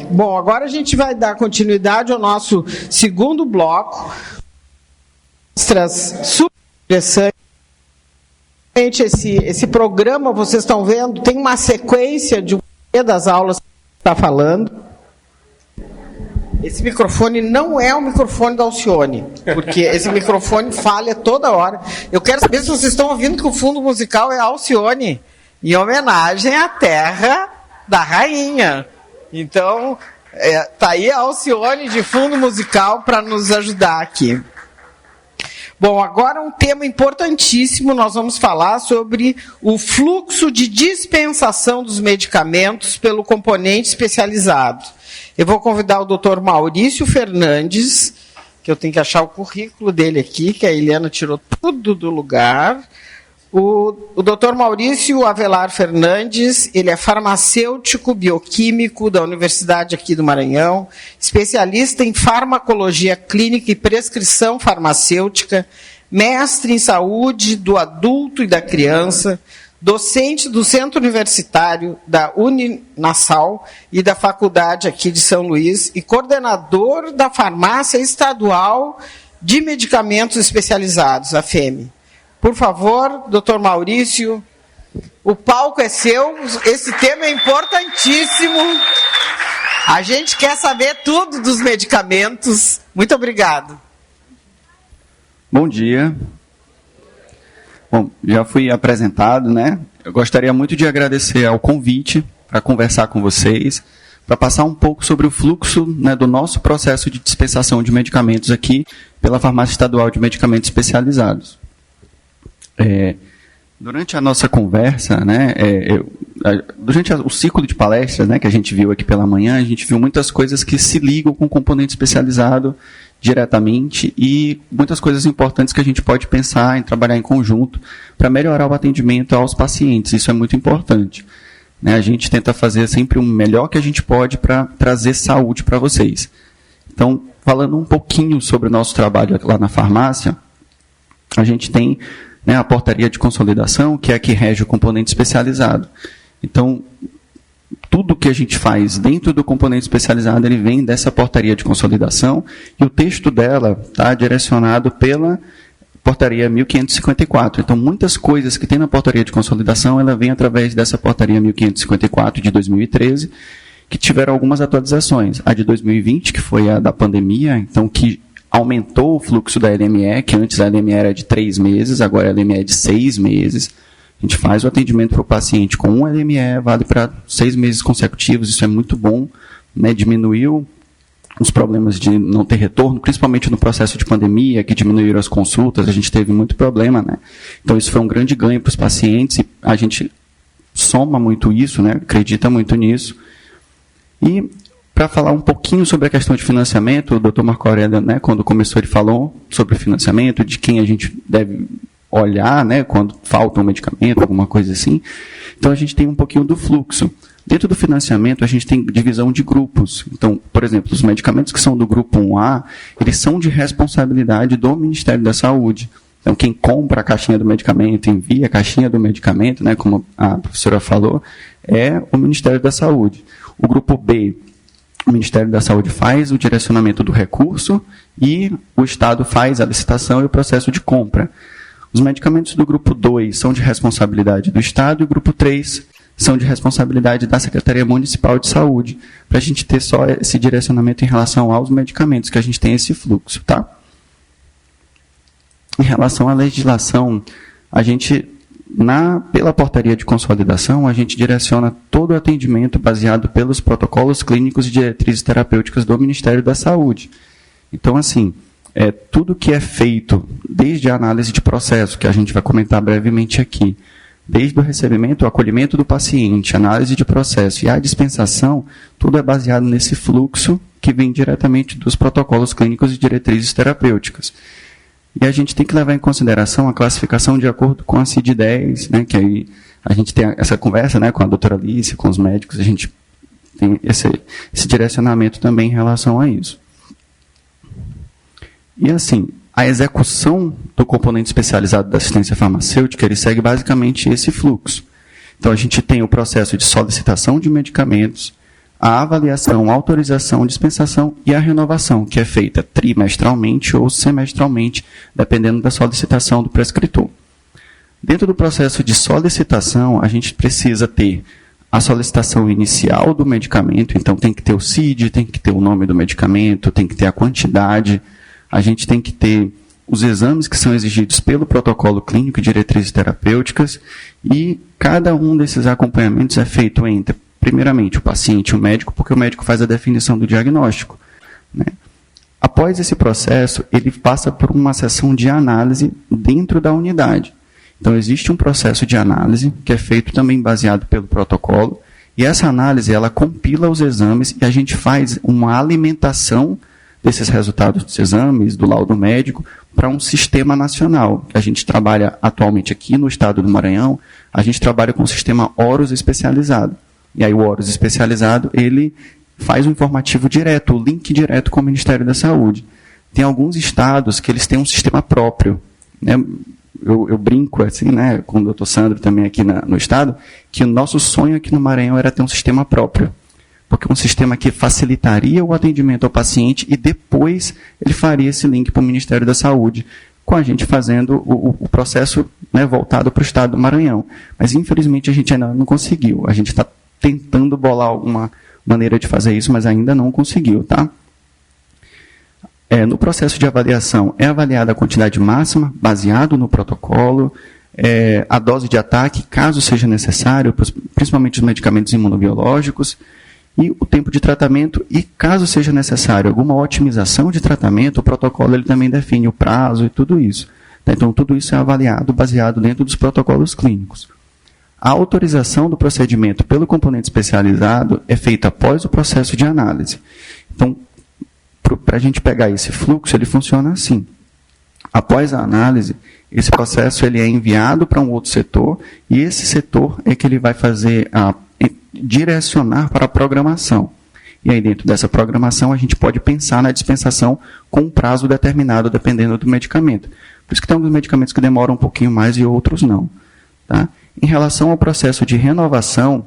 Bom, agora a gente vai dar continuidade ao nosso segundo bloco. Super interessante. Esse programa, vocês estão vendo, tem uma sequência de das aulas que está falando. Esse microfone não é o microfone da Alcione, porque esse microfone falha toda hora. Eu quero saber se vocês estão ouvindo que o fundo musical é Alcione, em homenagem à terra da rainha. Então, tá aí a Alcione de fundo musical para nos ajudar aqui. Bom, agora um tema importantíssimo, nós vamos falar sobre o fluxo de dispensação dos medicamentos pelo componente especializado. Eu vou convidar o Dr. Maurício Fernandes, que eu tenho que achar o currículo dele aqui, que a Eliana tirou tudo do lugar. O Dr. Maurício Avelar Fernandes, ele é farmacêutico bioquímico da Universidade aqui do Maranhão, especialista em farmacologia clínica e prescrição farmacêutica, mestre em saúde do adulto e da criança, docente do Centro Universitário da Uninasal e da Faculdade aqui de São Luís e coordenador da Farmácia Estadual de Medicamentos Especializados, a FEME. Por favor, doutor Maurício, o palco é seu, esse tema é importantíssimo. A gente quer saber tudo dos medicamentos. Muito obrigado. Bom dia. Bom, já fui apresentado, né? Eu gostaria muito de agradecer ao convite para conversar com vocês, para passar um pouco sobre o fluxo, né, do nosso processo de dispensação de medicamentos aqui pela Farmácia Estadual de Medicamentos Especializados. Durante a nossa conversa, né, durante o ciclo de palestras, né, que a gente viu aqui pela manhã, a gente viu muitas coisas que se ligam com o componente especializado diretamente e muitas coisas importantes que a gente pode pensar em trabalhar em conjunto para melhorar o atendimento aos pacientes. Isso é muito importante, né? A gente tenta fazer sempre o melhor que a gente pode para trazer saúde para vocês. Então, falando um pouquinho sobre o nosso trabalho lá na farmácia, a gente tem, né, a portaria de consolidação, que é a que rege o componente especializado. Então, tudo que a gente faz dentro do componente especializado, ele vem dessa portaria de consolidação, e o texto dela está direcionado pela portaria 1554. Então, muitas coisas que tem na portaria de consolidação, ela vem através dessa portaria 1554 de 2013, que tiveram algumas atualizações. A de 2020, que foi a da pandemia, então, que aumentou o fluxo da LME, que antes a LME era de 3 meses, agora a LME é de 6 meses. A gente faz o atendimento para o paciente com um LME, vale para 6 meses consecutivos, isso é muito bom, né? Diminuiu os problemas de não ter retorno, principalmente no processo de pandemia, que diminuíram as consultas, a gente teve muito problema, né? Então isso foi um grande ganho para os pacientes, e a gente soma muito isso, né? Acredita muito nisso. E para falar um pouquinho sobre a questão de financiamento, o Dr. Marco Aurélio, né, quando começou, ele falou sobre o financiamento, de quem a gente deve olhar, né, quando falta um medicamento, alguma coisa assim. Então, a gente tem um pouquinho do fluxo. Dentro do financiamento, a gente tem divisão de grupos. Então, por exemplo, os medicamentos que são do grupo 1A, eles são de responsabilidade do Ministério da Saúde. Então, quem compra a caixinha do medicamento, envia a caixinha do medicamento, né, como a professora falou, é o Ministério da Saúde. O grupo B, o Ministério da Saúde faz o direcionamento do recurso e o Estado faz a licitação e o processo de compra. Os medicamentos do grupo 2 são de responsabilidade do Estado e o grupo 3 são de responsabilidade da Secretaria Municipal de Saúde, para a gente ter só esse direcionamento em relação aos medicamentos, que a gente tem esse fluxo, tá? Em relação à legislação, a gente, pela portaria de consolidação, a gente direciona todo o atendimento baseado pelos protocolos clínicos e diretrizes terapêuticas do Ministério da Saúde. Então, assim, tudo que é feito, desde a análise de processo, que a gente vai comentar brevemente aqui, desde o recebimento, o acolhimento do paciente, análise de processo e a dispensação, tudo é baseado nesse fluxo que vem diretamente dos protocolos clínicos e diretrizes terapêuticas. E a gente tem que levar em consideração a classificação de acordo com a CID-10, né, que aí a gente tem essa conversa, né, com a doutora Alice, com os médicos, a gente tem esse direcionamento também em relação a isso. E assim, a execução do componente especializado da assistência farmacêutica, ele segue basicamente esse fluxo. Então, a gente tem o processo de solicitação de medicamentos, a avaliação, a autorização, dispensação e a renovação, que é feita trimestralmente ou semestralmente, dependendo da solicitação do prescritor. Dentro do processo de solicitação, a gente precisa ter a solicitação inicial do medicamento, então tem que ter o CID, tem que ter o nome do medicamento, tem que ter a quantidade, a gente tem que ter os exames que são exigidos pelo protocolo clínico e diretrizes terapêuticas, e cada um desses acompanhamentos é feito entre, primeiramente, o paciente e o médico, porque o médico faz a definição do diagnóstico, né? Após esse processo, ele passa por uma sessão de análise dentro da unidade. Então, existe um processo de análise, que é feito também baseado pelo protocolo, e essa análise, ela compila os exames e a gente faz uma alimentação desses resultados dos exames, do laudo médico, para um sistema nacional. A gente trabalha atualmente aqui no estado do Maranhão, a gente trabalha com o sistema Horus especializado. E aí o Horus especializado, ele faz um informativo direto, o link direto com o Ministério da Saúde. Tem alguns estados que eles têm um sistema próprio, né? Eu brinco assim, né, com o doutor Sandro também aqui no estado, que o nosso sonho aqui no Maranhão era ter um sistema próprio. Porque é um sistema que facilitaria o atendimento ao paciente e depois ele faria esse link para o Ministério da Saúde, com a gente fazendo o processo, né, voltado para o estado do Maranhão. Mas infelizmente a gente ainda não conseguiu. A gente está tentando bolar alguma maneira de fazer isso, mas ainda não conseguiu, tá? No processo de avaliação, é avaliada a quantidade máxima, baseado no protocolo, a dose de ataque, caso seja necessário, principalmente os medicamentos imunobiológicos, e o tempo de tratamento, e caso seja necessário alguma otimização de tratamento, o protocolo ele também define o prazo e tudo isso. Então, tudo isso é avaliado baseado dentro dos protocolos clínicos. A autorização do procedimento pelo componente especializado é feita após o processo de análise. Então, para a gente pegar esse fluxo, ele funciona assim. Após a análise, esse processo ele é enviado para um outro setor, e esse setor é que ele vai fazer direcionar para a programação. E aí, dentro dessa programação, a gente pode pensar na dispensação com um prazo determinado, dependendo do medicamento. Por isso que tem alguns medicamentos que demoram um pouquinho mais e outros não. Tá? Em relação ao processo de renovação,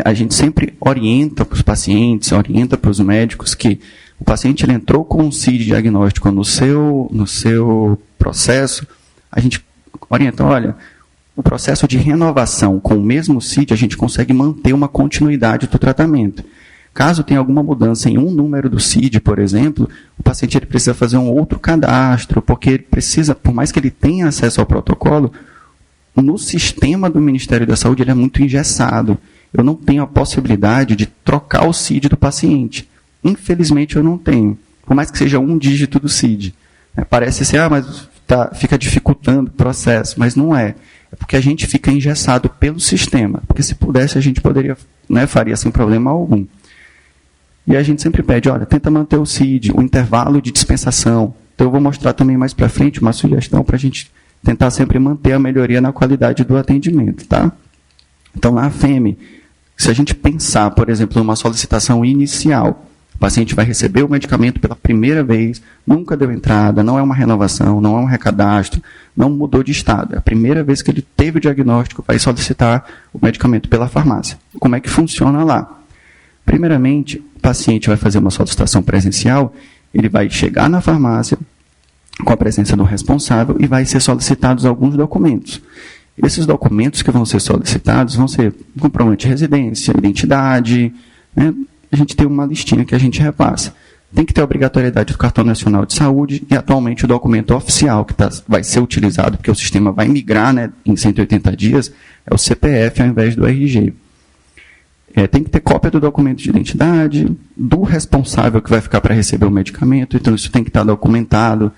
a gente sempre orienta para os pacientes, orienta para os médicos que o paciente ele entrou com um CID diagnóstico no seu processo, a gente orienta, olha, o processo de renovação com o mesmo CID, a gente consegue manter uma continuidade do tratamento. Caso tenha alguma mudança em um número do CID, por exemplo, o paciente ele precisa fazer um outro cadastro, porque ele precisa, por mais que ele tenha acesso ao protocolo, no sistema do Ministério da Saúde ele é muito engessado. Eu não tenho a possibilidade de trocar o CID do paciente. Infelizmente eu não tenho, por mais que seja um dígito do CID. Parece ser, mas fica dificultando o processo, mas não é. É porque a gente fica engessado pelo sistema, porque se pudesse a gente poderia, né, faria sem problema algum. E a gente sempre pede, olha, tenta manter o CID, o intervalo de dispensação. Então eu vou mostrar também mais para frente uma sugestão para a gente tentar sempre manter a melhoria na qualidade do atendimento, tá? Então na AFEME, se a gente pensar, por exemplo, numa solicitação inicial, o paciente vai receber o medicamento pela primeira vez, nunca deu entrada, não é uma renovação, não é um recadastro, não mudou de estado. É a primeira vez que ele teve o diagnóstico, vai solicitar o medicamento pela farmácia. Como é que funciona lá? Primeiramente, o paciente vai fazer uma solicitação presencial, ele vai chegar na farmácia com a presença do responsável e vai ser solicitados alguns documentos. Esses documentos que vão ser solicitados vão ser comprovante de residência, identidade, né? A gente tem uma listinha que a gente repassa. Tem que ter a obrigatoriedade do Cartão Nacional de Saúde e, atualmente, o documento oficial que vai ser utilizado, porque o sistema vai migrar, né, em 180 dias, é o CPF ao invés do RG. Tem que ter cópia do documento de identidade, do responsável que vai ficar para receber o medicamento, então isso tem que estar documentado,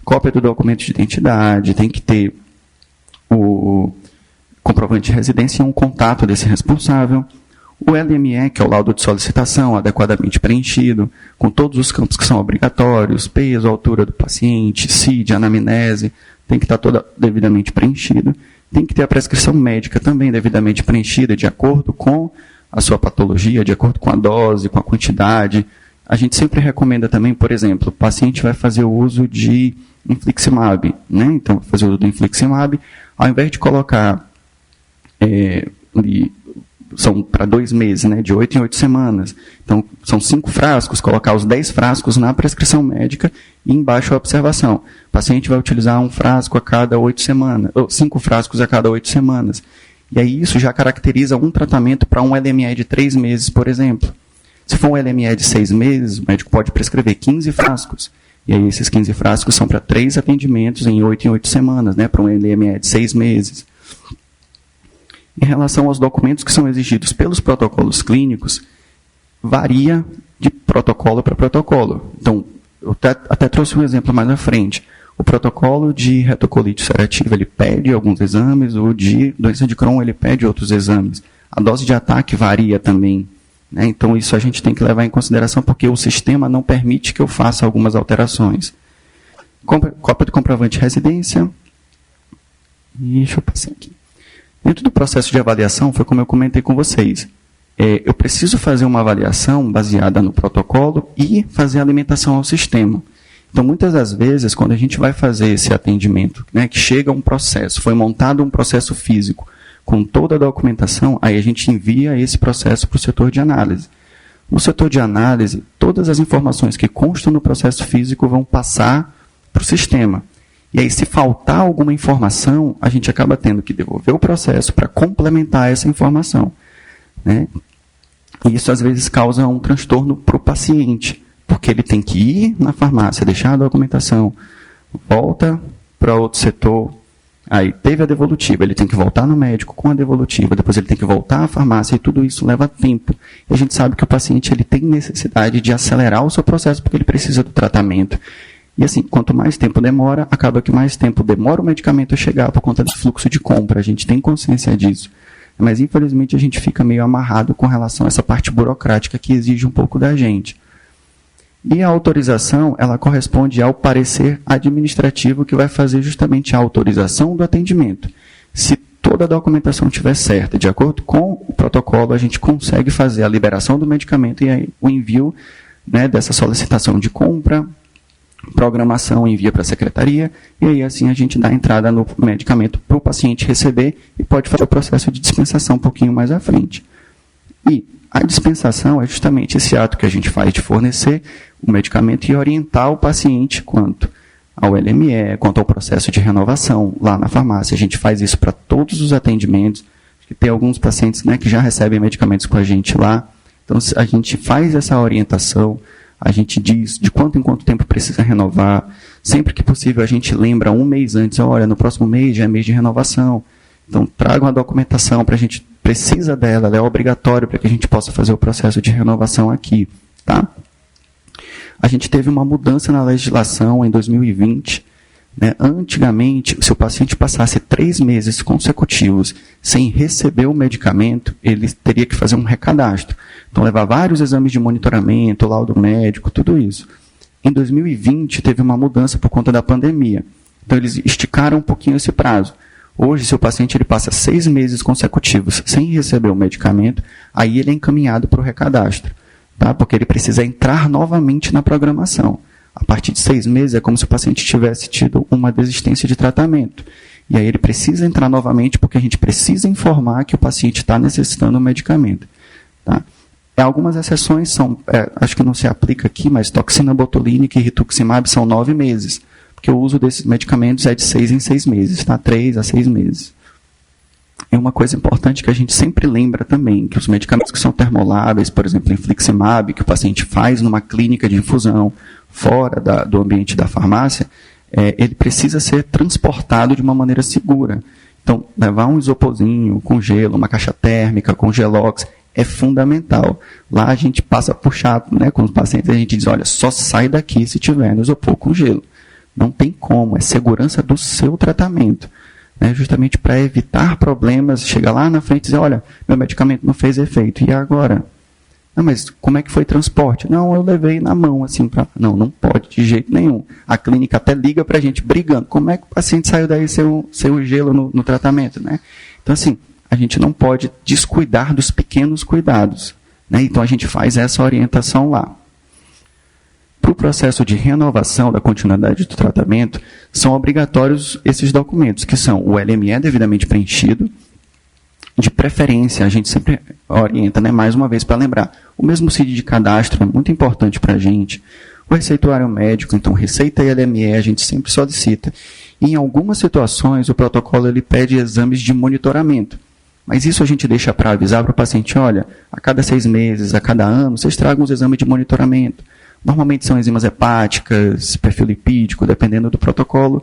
cópia do documento de identidade, tem que ter o comprovante de residência e um contato desse responsável. O LME, que é o laudo de solicitação, adequadamente preenchido, com todos os campos que são obrigatórios, peso, altura do paciente, CID, anamnese, tem que estar toda devidamente preenchido. Tem que ter a prescrição médica também devidamente preenchida, de acordo com a sua patologia, de acordo com a dose, com a quantidade. A gente sempre recomenda também, por exemplo, o paciente vai fazer o uso de infliximab, né? Então, fazer o uso do infliximab, ao invés de colocar são para 2 meses, né, de 8 em 8 semanas. Então, são 5 frascos, colocar os 10 frascos na prescrição médica e embaixo a observação. O paciente vai utilizar 1 frasco a cada 8 semanas, ou 5 frascos a cada 8 semanas. E aí isso já caracteriza um tratamento para um LME de 3 meses, por exemplo. Se for um LME de 6 meses, o médico pode prescrever 15 frascos. E aí esses 15 frascos são para 3 atendimentos em 8 semanas, né, para um LME de 6 meses. Em relação aos documentos que são exigidos pelos protocolos clínicos, varia de protocolo para protocolo. Então, eu até trouxe um exemplo mais à frente. O protocolo de retocolite ulcerativa, ele pede alguns exames, o de doença de Crohn, ele pede outros exames. A dose de ataque varia também, né? Então, isso a gente tem que levar em consideração, porque o sistema não permite que eu faça algumas alterações. Cópia do comprovante de residência. Deixa eu passar aqui. Dentro do processo de avaliação, foi como eu comentei com vocês. Eu preciso fazer uma avaliação baseada no protocolo e fazer a alimentação ao sistema. Então, muitas das vezes, quando a gente vai fazer esse atendimento, né, que chega um processo, foi montado um processo físico com toda a documentação, aí a gente envia esse processo para o setor de análise. No setor de análise, todas as informações que constam no processo físico vão passar para o sistema. E aí, se faltar alguma informação, a gente acaba tendo que devolver o processo para complementar essa informação, né? E isso, às vezes, causa um transtorno para o paciente, porque ele tem que ir na farmácia, deixar a documentação, volta para outro setor, aí teve a devolutiva, ele tem que voltar no médico com a devolutiva, depois ele tem que voltar à farmácia, e tudo isso leva tempo. E a gente sabe que o paciente ele tem necessidade de acelerar o seu processo, porque ele precisa do tratamento. E assim, quanto mais tempo demora, acaba que mais tempo demora o medicamento a chegar por conta do fluxo de compra. A gente tem consciência disso. Mas, infelizmente, a gente fica meio amarrado com relação a essa parte burocrática que exige um pouco da gente. E a autorização, ela corresponde ao parecer administrativo que vai fazer justamente a autorização do atendimento. Se toda a documentação estiver certa, de acordo com o protocolo, a gente consegue fazer a liberação do medicamento e aí o envio, né, dessa solicitação de compra, programação, envia para a secretaria, e aí assim a gente dá entrada no medicamento para o paciente receber e pode fazer o processo de dispensação um pouquinho mais à frente. E a dispensação é justamente esse ato que a gente faz de fornecer o medicamento e orientar o paciente quanto ao LME, quanto ao processo de renovação lá na farmácia. A gente faz isso para todos os atendimentos. Tem alguns pacientes, né, que já recebem medicamentos com a gente lá. Então, a gente faz essa orientação, a gente diz de quanto em quanto tempo precisa renovar. Sempre que possível, a gente lembra 1 mês antes, olha, no próximo mês já é mês de renovação. Então, tragam a documentação, a gente precisa dela, ela é obrigatória para que a gente possa fazer o processo de renovação aqui. Tá? A gente teve uma mudança na legislação em 2020. Né? Antigamente, se o paciente passasse 3 meses consecutivos sem receber o medicamento, ele teria que fazer um recadastro. Então, levar vários exames de monitoramento, laudo médico, tudo isso. Em 2020, teve uma mudança por conta da pandemia. Então, eles esticaram um pouquinho esse prazo. Hoje, se o paciente ele passa 6 meses consecutivos sem receber o medicamento, aí ele é encaminhado para o recadastro, tá? Porque ele precisa entrar novamente na programação. A partir de 6 meses é como se o paciente tivesse tido uma desistência de tratamento. E aí ele precisa entrar novamente porque a gente precisa informar que o paciente está necessitando do medicamento. Tá? Algumas exceções são, acho que não se aplica aqui, mas toxina botulínica e rituximab são 9 meses. Porque o uso desses medicamentos é de 6 em 6 meses, tá? 3 a 6 meses. E uma coisa importante que a gente sempre lembra também, que os medicamentos que são termoláveis, por exemplo, infliximab, que o paciente faz numa clínica de infusão, fora do ambiente da farmácia, ele precisa ser transportado de uma maneira segura. Então, levar um isoporzinho com gelo, uma caixa térmica com gelox, é fundamental. Lá a gente passa por chato, né, com os pacientes, a gente diz, olha, só sai daqui se tiver no isopor com gelo. Não tem como, é segurança do seu tratamento. Né, justamente para evitar problemas, chegar lá na frente e dizer, olha, meu medicamento não fez efeito, e agora? Não, mas como é que foi transporte? Não, eu levei na mão, assim, não pode de jeito nenhum. A clínica até liga para a gente, brigando, como é que o paciente saiu daí sem o gelo no tratamento, né? Então, assim, a gente não pode descuidar dos pequenos cuidados, né? Então, a gente faz essa orientação lá. Para o processo de renovação da continuidade do tratamento, são obrigatórios esses documentos, que são o LME devidamente preenchido de preferência, a gente sempre orienta, né, mais uma vez para lembrar, o mesmo CID de cadastro é muito importante para a gente. O receituário médico, então receita e LME, a gente sempre solicita. E em algumas situações, o protocolo ele pede exames de monitoramento. Mas isso a gente deixa para avisar para o paciente, olha, a cada 6 meses, a cada ano, vocês tragam os exames de monitoramento. Normalmente são enzimas hepáticas, perfil lipídico, dependendo do protocolo,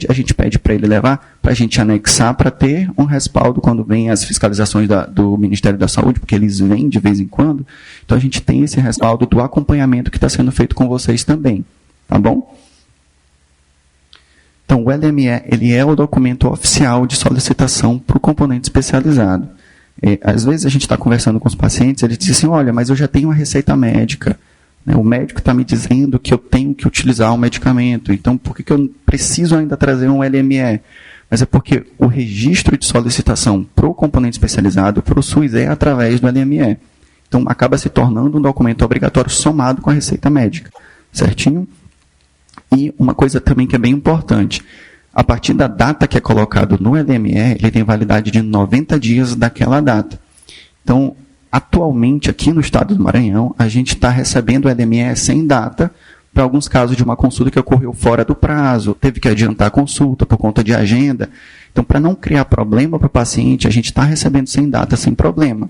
a gente pede para ele levar, para a gente anexar, para ter um respaldo quando vem as fiscalizações do Ministério da Saúde, porque eles vêm de vez em quando. Então a gente tem esse respaldo do acompanhamento que está sendo feito com vocês também, tá bom? Então o LME, ele é o documento oficial de solicitação para o componente especializado. Às vezes a gente está conversando com os pacientes, eles dizem assim, olha, mas eu já tenho uma receita médica, o médico está me dizendo que eu tenho que utilizar um medicamento, então por que eu preciso ainda trazer um LME? Mas é porque o registro de solicitação para o componente especializado, para o SUS, é através do LME. Então acaba se tornando um documento obrigatório somado com a receita médica, certinho? E uma coisa também que é bem importante, a partir da data que é colocado no LME, ele tem validade de 90 dias daquela data. Então, atualmente, aqui no estado do Maranhão, a gente está recebendo o LME sem data para alguns casos de uma consulta que ocorreu fora do prazo, teve que adiantar a consulta por conta de agenda. Então, para não criar problema para o paciente, a gente está recebendo sem data, sem problema.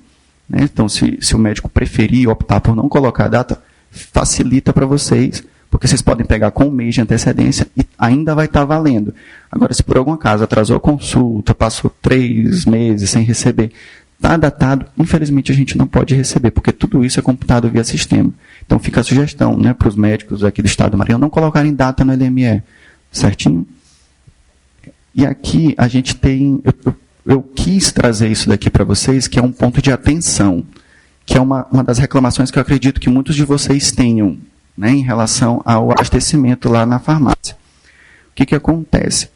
Né? Então, se o médico preferir optar por não colocar a data, facilita para vocês, porque vocês podem pegar com um mês de antecedência e ainda vai estar valendo. Agora, se por algum acaso atrasou a consulta, passou 3 meses sem receber, está datado, infelizmente a gente não pode receber, porque tudo isso é computado via sistema. Então fica a sugestão, né, para os médicos aqui do estado do Maranhão não colocarem data no LME, certinho? E aqui a gente tem, eu quis trazer isso daqui para vocês, que é um ponto de atenção, que é uma das reclamações que eu acredito que muitos de vocês tenham, né, em relação ao abastecimento lá na farmácia. O que acontece?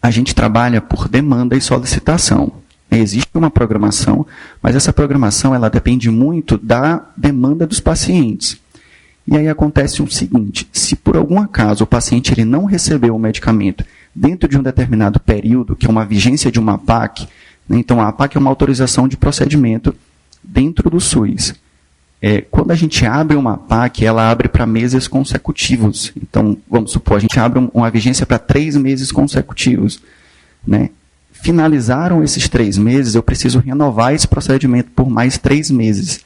A gente trabalha por demanda e solicitação. Existe uma programação, mas essa programação ela depende muito da demanda dos pacientes. E aí acontece o seguinte, se por algum acaso o paciente ele não recebeu o medicamento dentro de um determinado período, que é uma vigência de uma APAC, né, então a APAC é uma autorização de procedimento dentro do SUS. Quando a gente abre uma APAC, ela abre para meses consecutivos. Então, vamos supor, a gente abre uma vigência para 3 meses consecutivos, né? Finalizaram esses 3 meses, eu preciso renovar esse procedimento por mais 3 meses.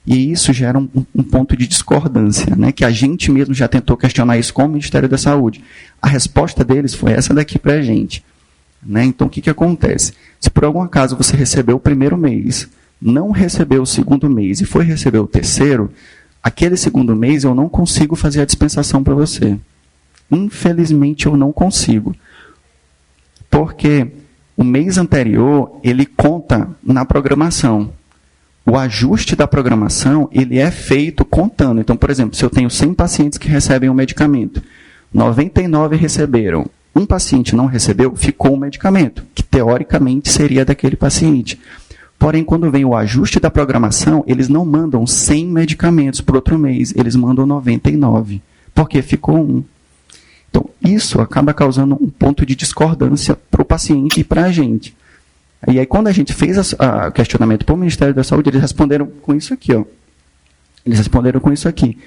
E isso gera um ponto de discordância, né, que a gente mesmo já tentou questionar isso com o Ministério da Saúde. A resposta deles foi essa daqui para a gente. Né? Então, o que acontece? Se por algum acaso você recebeu o primeiro mês, não recebeu o segundo mês e foi receber o terceiro, aquele segundo mês eu não consigo fazer a dispensação para você. Infelizmente, eu não consigo. Porque o mês anterior, ele conta na programação. O ajuste da programação, ele é feito contando. Então, por exemplo, se eu tenho 100 pacientes que recebem o medicamento, 99 receberam, um paciente não recebeu, ficou o medicamento, que teoricamente seria daquele paciente. Porém, quando vem o ajuste da programação, eles não mandam 100 medicamentos para outro mês, eles mandam 99, porque ficou um. Então, isso acaba causando um ponto de discordância para o paciente e para a gente. E aí, quando a gente fez o questionamento para o Ministério da Saúde, eles responderam com isso aqui. Ó. Eles responderam com isso aqui,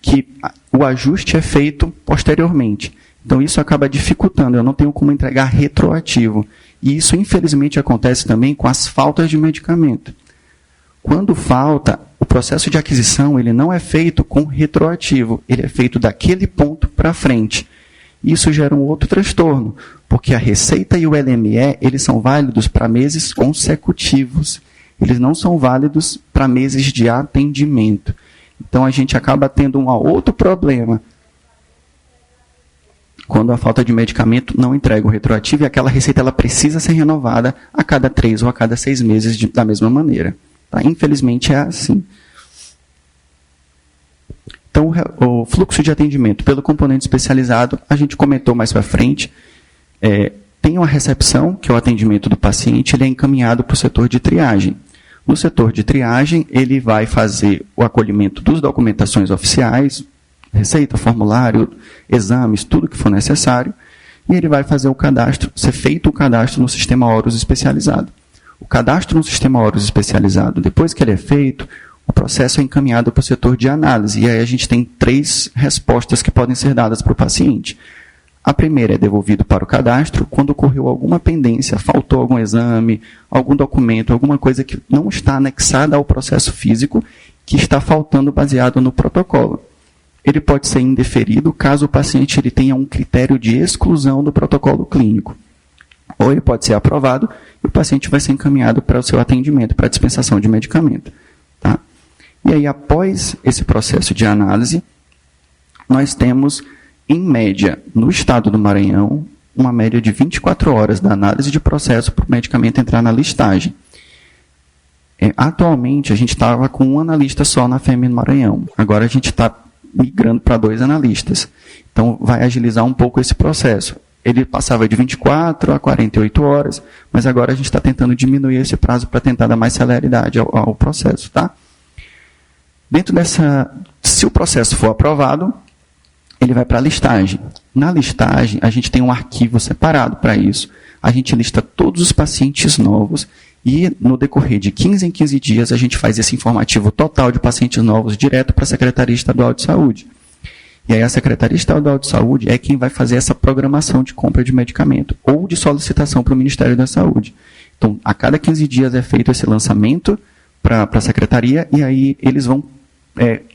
que o ajuste é feito posteriormente. Então, isso acaba dificultando, eu não tenho como entregar retroativo. E isso, infelizmente, acontece também com as faltas de medicamento. Quando falta, o processo de aquisição ele não é feito com retroativo, ele é feito daquele ponto para frente. Isso gera um outro transtorno, porque a receita e o LME, eles são válidos para meses consecutivos. Eles não são válidos para meses de atendimento. Então, a gente acaba tendo um outro problema. Quando a falta de medicamento não entrega o retroativo e aquela receita ela precisa ser renovada a cada 3 ou a cada 6 meses da mesma maneira. Tá? Infelizmente, é assim. Então, o fluxo de atendimento pelo componente especializado, a gente comentou mais para frente, tem uma recepção, que é o atendimento do paciente, ele é encaminhado para o setor de triagem. No setor de triagem, ele vai fazer o acolhimento das documentações oficiais, receita, formulário, exames, tudo que for necessário, e ele vai fazer o cadastro, ser feito o cadastro no sistema Horus especializado. O cadastro no sistema Horus especializado, depois que ele é feito, o processo é encaminhado para o setor de análise. E aí a gente tem 3 respostas que podem ser dadas para o paciente. A primeira é devolvido para o cadastro quando ocorreu alguma pendência, faltou algum exame, algum documento, alguma coisa que não está anexada ao processo físico, que está faltando baseado no protocolo. Ele pode ser indeferido caso o paciente ele tenha um critério de exclusão do protocolo clínico. Ou ele pode ser aprovado e o paciente vai ser encaminhado para o seu atendimento, para a dispensação de medicamento. Tá? E aí, após esse processo de análise, nós temos, em média, no estado do Maranhão, uma média de 24 horas da análise de processo para o medicamento entrar na listagem. Atualmente, a gente estava com um analista só na FEME no Maranhão. Agora a gente está migrando para 2 analistas. Então, vai agilizar um pouco esse processo. Ele passava de 24 a 48 horas, mas agora a gente está tentando diminuir esse prazo para tentar dar mais celeridade ao processo. Tá? Dentro dessa, se o processo for aprovado, ele vai para a listagem. Na listagem, a gente tem um arquivo separado para isso. A gente lista todos os pacientes novos e, no decorrer de 15 em 15 dias, a gente faz esse informativo total de pacientes novos direto para a Secretaria Estadual de Saúde. E aí a Secretaria Estadual de Saúde é quem vai fazer essa programação de compra de medicamento ou de solicitação para o Ministério da Saúde. Então, a cada 15 dias é feito esse lançamento para a Secretaria e aí eles vão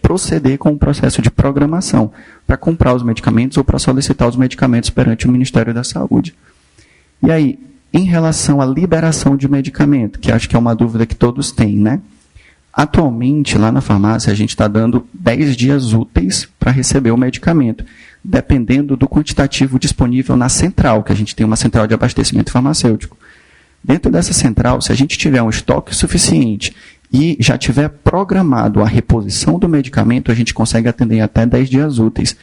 proceder com o processo de programação para comprar os medicamentos ou para solicitar os medicamentos perante o Ministério da Saúde. E aí, em relação à liberação de medicamento, que acho que é uma dúvida que todos têm, né? Atualmente, lá na farmácia, a gente está dando 10 dias úteis para receber o medicamento, dependendo do quantitativo disponível na central, que a gente tem uma central de abastecimento farmacêutico. Dentro dessa central, se a gente tiver um estoque suficiente e já tiver programado a reposição do medicamento, a gente consegue atender até 10 dias úteis.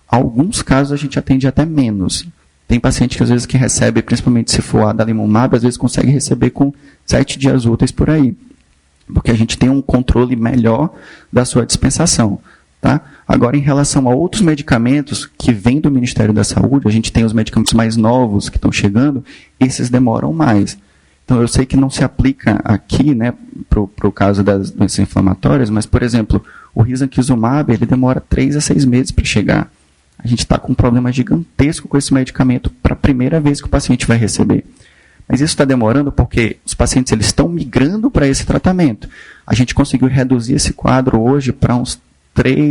Alguns casos a gente atende até menos. Tem paciente que às vezes que recebe, principalmente se for a adalimumab, às vezes consegue receber com 7 dias úteis por aí. Porque a gente tem um controle melhor da sua dispensação. Tá? Agora, em relação a outros medicamentos que vêm do Ministério da Saúde, a gente tem os medicamentos mais novos que estão chegando, esses demoram mais. Então, eu sei que não se aplica aqui, né, para o caso das doenças inflamatórias, mas, por exemplo, o risankizumab, ele demora 3 a 6 meses para chegar. A gente está com um problema gigantesco com esse medicamento para a primeira vez que o paciente vai receber. Mas isso está demorando porque os pacientes eles estão migrando para esse tratamento. A gente conseguiu reduzir esse quadro hoje para uns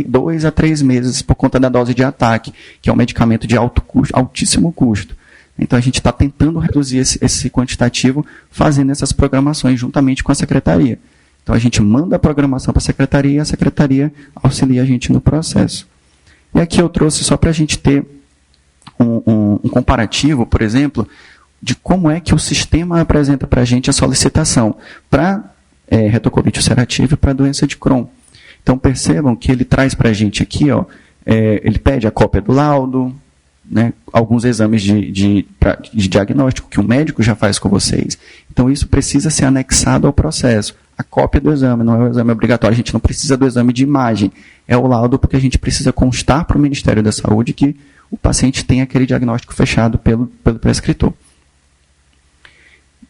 2 a 3 meses por conta da dose de ataque, que é um medicamento de alto custo, altíssimo custo. Então, a gente está tentando reduzir esse quantitativo fazendo essas programações juntamente com a secretaria. Então, a gente manda a programação para a secretaria e a secretaria auxilia a gente no processo. E aqui eu trouxe só para a gente ter um comparativo, por exemplo, de como é que o sistema apresenta para a gente a solicitação para retocolite ulcerativa e para a doença de Crohn. Então, percebam que ele traz para a gente aqui, ó, ele pede a cópia do laudo, né, alguns exames de diagnóstico que o médico já faz com vocês. Então, isso precisa ser anexado ao processo. A cópia do exame, não é o exame obrigatório. A gente não precisa do exame de imagem. É o laudo porque a gente precisa constar para o Ministério da Saúde que o paciente tem aquele diagnóstico fechado pelo prescritor.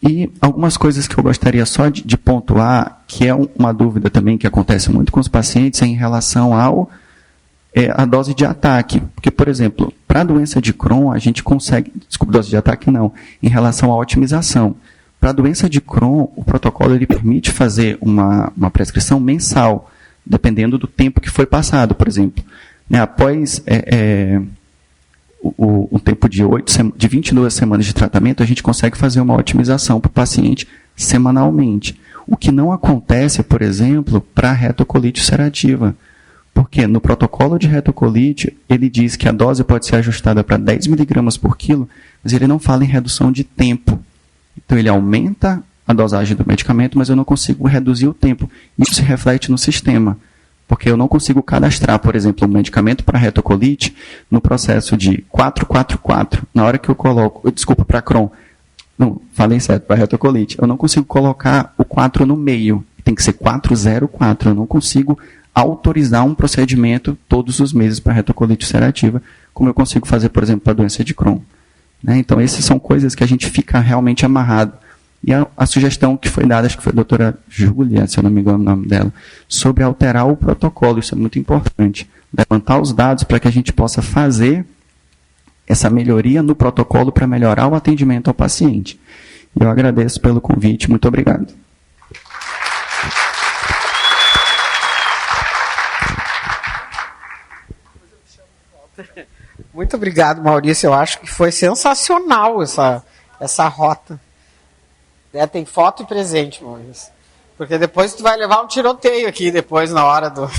E algumas coisas que eu gostaria só de pontuar, que é uma dúvida também que acontece muito com os pacientes, é em relação a dose de ataque. Porque, por exemplo, para a doença de Crohn, a gente consegue... Desculpa, dose de ataque não. Em relação à otimização. Para a doença de Crohn, o protocolo ele permite fazer uma prescrição mensal, dependendo do tempo que foi passado, por exemplo. Né, após o tempo de 22 semanas de tratamento, a gente consegue fazer uma otimização para o paciente semanalmente. O que não acontece, por exemplo, para a retocolite ulcerativa. Porque no protocolo de retocolite, ele diz que a dose pode ser ajustada para 10 mg por quilo, mas ele não fala em redução de tempo. Então, ele aumenta a dosagem do medicamento, mas eu não consigo reduzir o tempo. Isso se reflete no sistema, porque eu não consigo cadastrar, por exemplo, um medicamento para retocolite no processo de 444. Na hora que eu coloco, desculpa, para Crohn, não, falei certo, para retocolite, eu não consigo colocar o 4 no meio, tem que ser 404, eu não consigo autorizar um procedimento todos os meses para retocolite ulcerativa, como eu consigo fazer, por exemplo, para a doença de Crohn. Né? Então, essas são coisas que a gente fica realmente amarrado. E a sugestão que foi dada, acho que foi a doutora Júlia, se eu não me engano o nome dela, sobre alterar o protocolo, isso é muito importante. Levantar os dados para que a gente possa fazer essa melhoria no protocolo para melhorar o atendimento ao paciente. Eu agradeço pelo convite, muito obrigado. Muito obrigado, Maurício. Eu acho que foi sensacional essa rota. Tem foto e presente, Maurício. Porque depois tu vai levar um tiroteio aqui depois na hora do...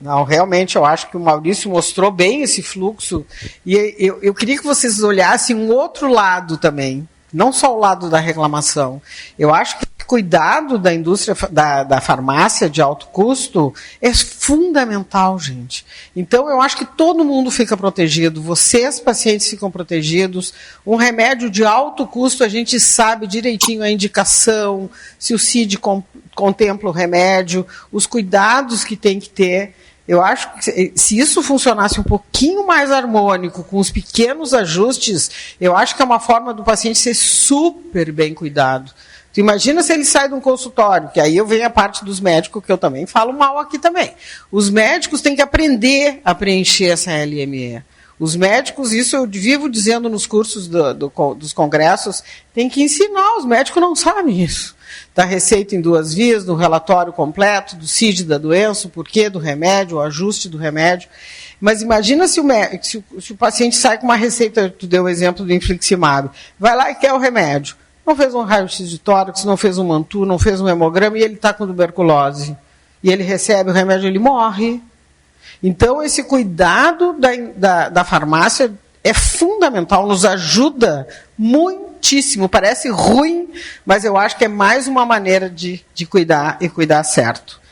Não, realmente eu acho que o Maurício mostrou bem esse fluxo. E eu queria que vocês olhassem um outro lado também. Não só o lado da reclamação. Eu acho que o cuidado da indústria da farmácia de alto custo é fundamental, gente. Então, eu acho que todo mundo fica protegido. Vocês, pacientes, ficam protegidos. Um remédio de alto custo, a gente sabe direitinho a indicação, se o CID contempla o remédio, os cuidados que tem que ter. Eu acho que se isso funcionasse um pouquinho mais harmônico, com os pequenos ajustes, eu acho que é uma forma do paciente ser super bem cuidado. Tu imagina se ele sai de um consultório, que aí eu venho a parte dos médicos, que eu também falo mal aqui também. Os médicos têm que aprender a preencher essa LME. Os médicos, isso eu vivo dizendo nos cursos dos congressos, tem que ensinar, os médicos não sabem isso. Da receita em 2 vias, do relatório completo, do CID da doença, o porquê do remédio, o ajuste do remédio. Mas imagina se o paciente sai com uma receita, tu deu o exemplo do infliximab, vai lá e quer o remédio. Não fez um raio-x de tórax, não fez um mantu, não fez um hemograma e ele está com tuberculose. E ele recebe o remédio, ele morre. Então, esse cuidado da farmácia é fundamental, nos ajuda muitíssimo. Parece ruim, mas eu acho que é mais uma maneira de cuidar e cuidar certo.